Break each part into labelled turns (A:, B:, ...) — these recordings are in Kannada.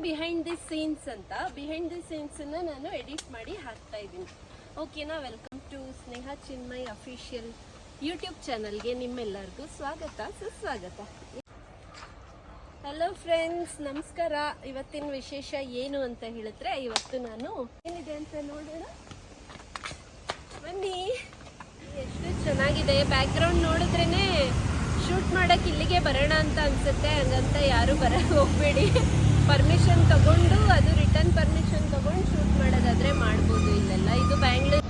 A: ಬಿಹೈಂಡ್ ದಿ ಸೀನ್ಸ್ ಅಂತ. ಬಿಹೈಂಡ್ ದಿ ಸೀನ್ಸನ್ನು ನಾನು ಎಡಿಟ್ ಮಾಡಿ ಹಾಕ್ತಾ ಇದ್ದೀನಿ. ಓಕೆನಾ? Welcome to Sneha Chinmay official YouTube ಚಾನಲ್ಗೆ ನಿಮ್ಮೆಲ್ಲರಿಗೂ ಸ್ವಾಗತ, ಸುಸ್ವಾಗತ. ಹಲೋ ಫ್ರೆಂಡ್ಸ್, ನಮಸ್ಕಾರ. ಇವತ್ತಿನ ವಿಶೇಷ ಏನು ಅಂತ ಹೇಳಿದ್ರೆ, ಇವತ್ತು ನಾನು ಏನಿದೆ ಅಂತ ನೋಡೋಣ ಬನ್ನಿ. ಎಷ್ಟು ಚೆನ್ನಾಗಿದೆ ಬ್ಯಾಕ್ಗ್ರೌಂಡ್ ನೋಡಿದ್ರೇನೆ ಶೂಟ್ ಮಾಡಕ್ಕೆ ಇಲ್ಲಿಗೆ ಬರೋಣ ಅಂತ ಅನ್ಸುತ್ತೆ. ಹಂಗಂತ ಯಾರು ಬರಕ್ಕೆ ಹೋಗ್ಬೇಡಿ. ಪರ್ಮಿಷನ್ ತಗೊಂಡು, ಅದು ರಿಟರ್ನ್ ಪರ್ಮಿಷನ್ ತಗೊಂಡು ಶೂಟ್ ಮಾಡೋದಾದ್ರೆ ಮಾಡ್ಬೋದು. ಇಲ್ಲೆಲ್ಲ ಇದು ಬ್ಯಾಂಗ್ಳೂರ್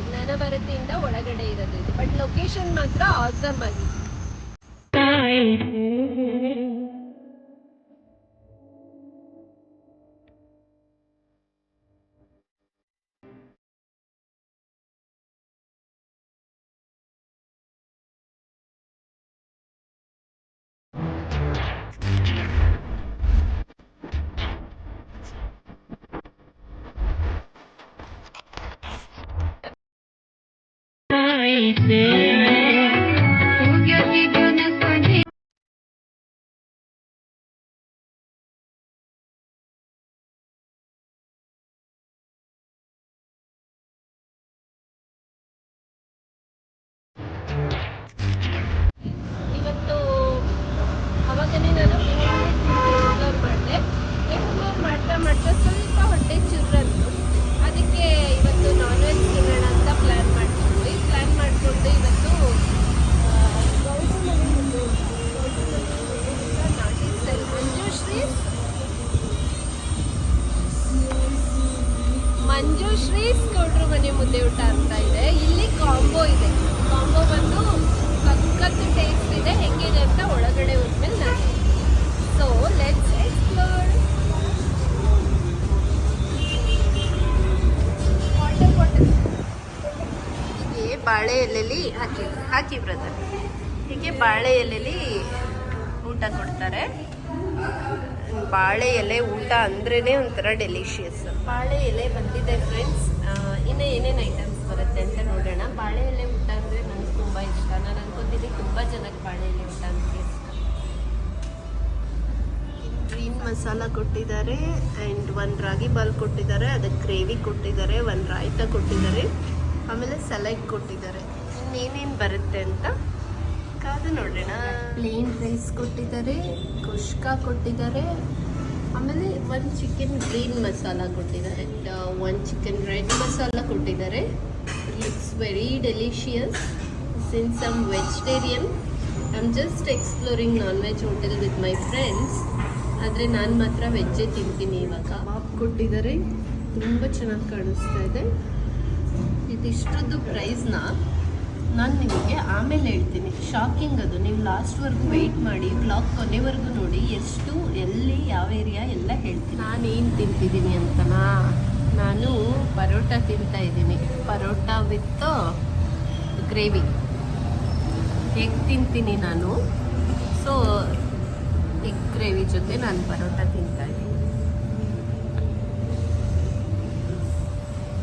A: ಜ್ಞಾನ ಭಾರತಿಯಿಂದ ಒಳಗಡೆ ಇರೋದು ಇದು. ಬಟ್ ಲೊಕೇಶನ್ ಮಾತ್ರ ಆಸಮ್ ಆಗಿದೆ. ಇವತ್ತು ಅವಾಗನೇ ನಾನು ಎಕ್ಸ್ಪ್ಲೋರ್ ಮಾಡಿದೆ. ಎಕ್ಸ್ಪ್ಲೋರ್ ಮಾಡ್ತಾ ಮಾಡ್ತಾ ಸ್ವಲ್ಪ ಹೊಟ್ಟೆ ಚುರ್ರಂತು. ಅದಕ್ಕೆ ಇವತ್ತು ನಾನ್ ವೆಜ್ ತಿನ್ನೋಣ ಅಂತ ಪ್ಲ್ಯಾನ್ ಮಾಡ್ಕೊಂಡ್ವಿ. ಮಾಡಿಕೊಂಡು ಇವತ್ತು ನಾಟಿ ಸ್ಟೈಲ್ ಮಂಜುಶ್ರೀಸ್ ಗೌಡ್ರು ಮನೆ ಮುದ್ದೆ ಊಟ ಅಂತ ಇದೆ. ಇಲ್ಲಿ ಕಾಂಬೋ ಇದೆ. ಕಾಂಬೋ ಬಂದು ಸಖತ್ತು ಟೇಸ್ಟ್ ಇದೆ. ಹೆಂಗಿದೆ ಅಂತ ಒಳಗಡೆ ಹೋದ್ಮೇಲೆ ನಾನು. So let's explore. ಹೀಗೆ ಬಾಳೆ ಎಲೆಲಿ ಹಾಕಿ ಬ್ರದರ್. ಹೀಗೆ ಬಾಳೆ ಎಲೆಲಿ ಊಟ ಕೊಡ್ತಾರೆ. ಬಾಳೆ ಎಲೆ ಊಟ ಅಂದ್ರೇ ಒಂಥರ ಡೆಲಿಷಿಯಸ್. ಬಾಳೆ ಎಲೆ ಬಂದಿದೆ ಫ್ರೆಂಡ್ಸ್. ಇನ್ನು ಏನೇನು ಐಟಮ್ಸ್ ಬರುತ್ತೆ ಅಂತ ನೋಡೋಣ. ಬಾಳೆ ಎಲೆ ಊಟ ಅಂದರೆ ನನಗೆ ತುಂಬ ಇಷ್ಟ. ನಾನು ಅನ್ಕೋತೀನಿ ತುಂಬ ಜನಕ್ಕೆ ಬಾಳೆ ಎಲೆ ಊಟ ಅಂದರೆ ಇಷ್ಟ. ಗ್ರೀನ್ ಮಸಾಲ ಕೊಟ್ಟಿದ್ದಾರೆ ಆ್ಯಂಡ್ ಒಂದು ರಾಗಿ ಬಾಲ್ ಕೊಟ್ಟಿದ್ದಾರೆ. ಅದಕ್ಕೆ ಗ್ರೇವಿ ಕೊಟ್ಟಿದ್ದಾರೆ. ಒಂದು ರಾಯ್ತ ಕೊಟ್ಟಿದ್ದಾರೆ. ಆಮೇಲೆ ಸಲಾಡ್ ಕೊಟ್ಟಿದ್ದಾರೆ. ಇನ್ನೇನೇನು ಬರುತ್ತೆ ಅಂತ ಕಾದು ನೋಡೋಣ. ಪ್ಲೇನ್ ರೈಸ್ ಕೊಟ್ಟಿದ್ದಾರೆ, ಕುಷ್ಕಾ ಕೊಟ್ಟಿದ್ದಾರೆ, ಆಮೇಲೆ ಒಂದು ಚಿಕನ್ ಗ್ರೀನ್ ಮಸಾಲ ಕೊಟ್ಟಿದ್ದಾರೆ, ಒಂದು ಚಿಕನ್ ರೆಡ್ ಮಸಾಲ ಕೊಟ್ಟಿದ್ದಾರೆ. It's very delicious. Since I am vegetarian, I am just exploring non veg hotel with my friends. ಆದರೆ ನಾನು ಮಾತ್ರ ವೆಜ್ಜೇ ತಿಂತೀನಿ. ಇವಾಗ ಕಬಾಬ್ ಕೊಟ್ಟಿದ್ದಾರೆ. ತುಂಬ ಚೆನ್ನಾಗಿ ಕಾಣಿಸ್ತಾ ಇದೆ. ಇದಿಷ್ಟದ್ದು ಪ್ರೈಸ್ನ ನಾನು ನಿಮಗೆ ಆಮೇಲೆ ಹೇಳ್ತೀನಿ. ಶಾಕಿಂಗ್ ಅದು. ನೀವು ಲಾಸ್ಟ್ವರೆಗೂ ವೆಯ್ಟ್ ಮಾಡಿ, ಬ್ಲಾಗ್ ಕೊನೆವರೆಗೂ ನೋಡಿ. ಎಷ್ಟು, ಎಲ್ಲಿ, ಯಾವ ಏರಿಯಾ ಎಲ್ಲ ಹೇಳ್ತೀನಿ. ನಾನೇನು ತಿಂತಿದ್ದೀನಿ ಅಂತನಾ? ನಾನು ಪರೋಟ ತಿಂತಾ ಇದ್ದೀನಿ. Paratha with gravy. ಎಗ್ ತಿಂತೀನಿ ನಾನು. ಸೊ ಎಗ್ ಗ್ರೇವಿ ಜೊತೆ ನಾನು ಪರೋಟ ತಿಂತಾ ಇದ್ದೀನಿ.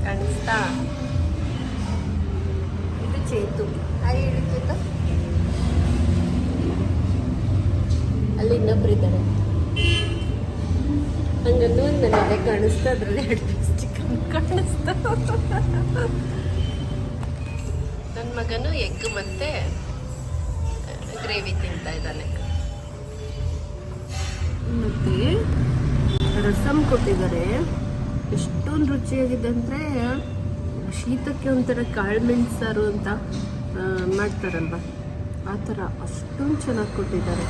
A: ಕಾಣಿಸ್ತಾ? ಚೇತು ಹಾಯ್ ಹೇಳಿದ್ದು. ಅಲ್ಲಿ ಇನ್ನೊಬ್ಬರಿದ್ದಾರೆ. ಹಂಗಂದು ಒಂದು ನನಗೆ ಕಾಣಿಸ್ತಾ, ಅದರಲ್ಲಿ ಚಿಕನ್ ಕಾಣಿಸ್ತಾ. ನನ್ನ ಮಗನು ಎಗ್ ಮತ್ತೆ ಗ್ರೇವಿ ತಿಂತಾ ಇದ್ದಾನೆ. ಮತ್ತೆ ರಸಮ್ ಕೊಟ್ಟಿದ್ದಾರೆ. ಎಷ್ಟೊಂದು ರುಚಿಯಾಗಿದೆ ಅಂದರೆ, ಶೀತಕ್ಕೆ ಒಂಥರ ಕಾಳುಮೆಣಸು ಸಾರು ಅಂತ ಮಾಡ್ತಾರಲ್ವ, ಆ ಥರ ಅಷ್ಟೊಂದು ಚೆನ್ನಾಗಿ ಕೊಟ್ಟಿದ್ದಾರೆ.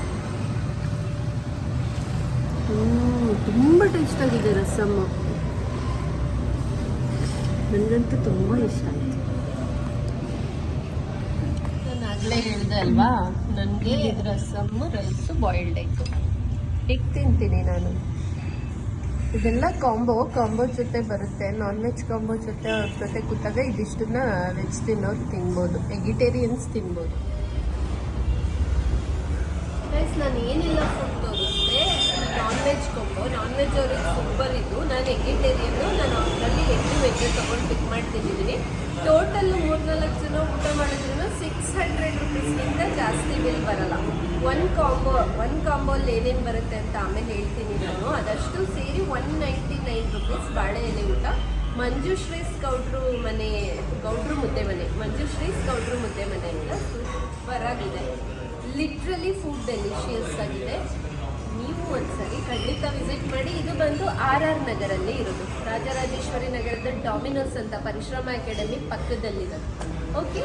A: ತುಂಬ ಟೇಸ್ಟಾಗಿದೆ ರಸಮ್ಮು. ನನಗಂತೂ ತುಂಬ ಇಷ್ಟ ಆಯಿತು. ನಾನು ಆಗಲೇ ಹೇಳಿದೆ ಅಲ್ವಾ, ನನಗೆ ಇದು ರಸಮ್ಮು, ರೈಸು, ಬಾಯ್ಲ್ಡ್ ಎಗ್ ತಿಂತೀನಿ ನಾನು. ಇದೆಲ್ಲ ಕಾಂಬೋ ಜೊತೆ ಬರುತ್ತೆ. ನಾನ್ ವೆಜ್ ಕಾಂಬೋ ಜೊತೆ ಅವ್ರ ಜೊತೆ ಕೂತಾಗ ಇದಿಷ್ಟನ್ನ ವೆಜ್ ತಿನ್ನೋರು ತಿನ್ಬೋದು, ವೆಜಿಟೇರಿಯನ್ಸ್ ತಿನ್ಬೋದು. ಗೈಸ್, ನಾನು ಏನೆಲ್ಲ ಫುಡ್ ತೋರಿಸ್ದೆ, non veg combo. Non veg ಅವ್ರಿಗೆ ಸೂಪರ್ ಇದು. ನಾನು ವೆಜಿಟೇರಿಯನ್ನು, ನಾನು ಅದರಲ್ಲಿ ಎಗ್ ವೆಜ್ ತೊಗೊಂಡು ಪಿಕ್ ಮಾಡ್ತಿದ್ದೀನಿ. ಟೋಟಲ್ 3-4 ಜನ ಊಟ ಮಾಡಿದ್ರು 600 ರುಪೀಸ್ಗಿಂತ ಜಾಸ್ತಿ ಬಿಲ್ ಬರಲ್ಲ. ಒಂದು ಕಾಂಬೋಲ್ಲಿ ಏನೇನು ಬರುತ್ತೆ ಅಂತ ಆಮೇಲೆ ಹೇಳ್ತೀನಿ ನಾನು. ಅದಷ್ಟು ಸೇರಿ 199 ರುಪೀಸ್ ಬಾಳೆ ಎಲೆ ಊಟ. ಮಂಜುಶ್ರೀಸ್ ಗೌಡ್ರು ಮುದ್ದೆ ಮನೆ ಅಂತ ಸೂಪರ್ ಆಗಿದೆ. ಲಿಟ್ರಲಿ ಫುಡ್ ಡೆಲಿಷಿಯಸ್ ಆಗಿದೆ. ನೀವು ಒಂದ್ಸರಿ ಖಂಡಿತ ವಿಸಿಟ್ ಮಾಡಿ. ಇದು ಬಂದು RR ನಗರಲ್ಲಿ ಇರೋದು, ರಾಜರಾಜೇಶ್ವರಿ ನಗರದ ಡಾಮಿನೋಸ್ ಅಂತ ಪರಿಶ್ರಮ ಅಕಾಡೆಮಿ ಪಕ್ಕದಲ್ಲಿರೋದು. ಓಕೆ.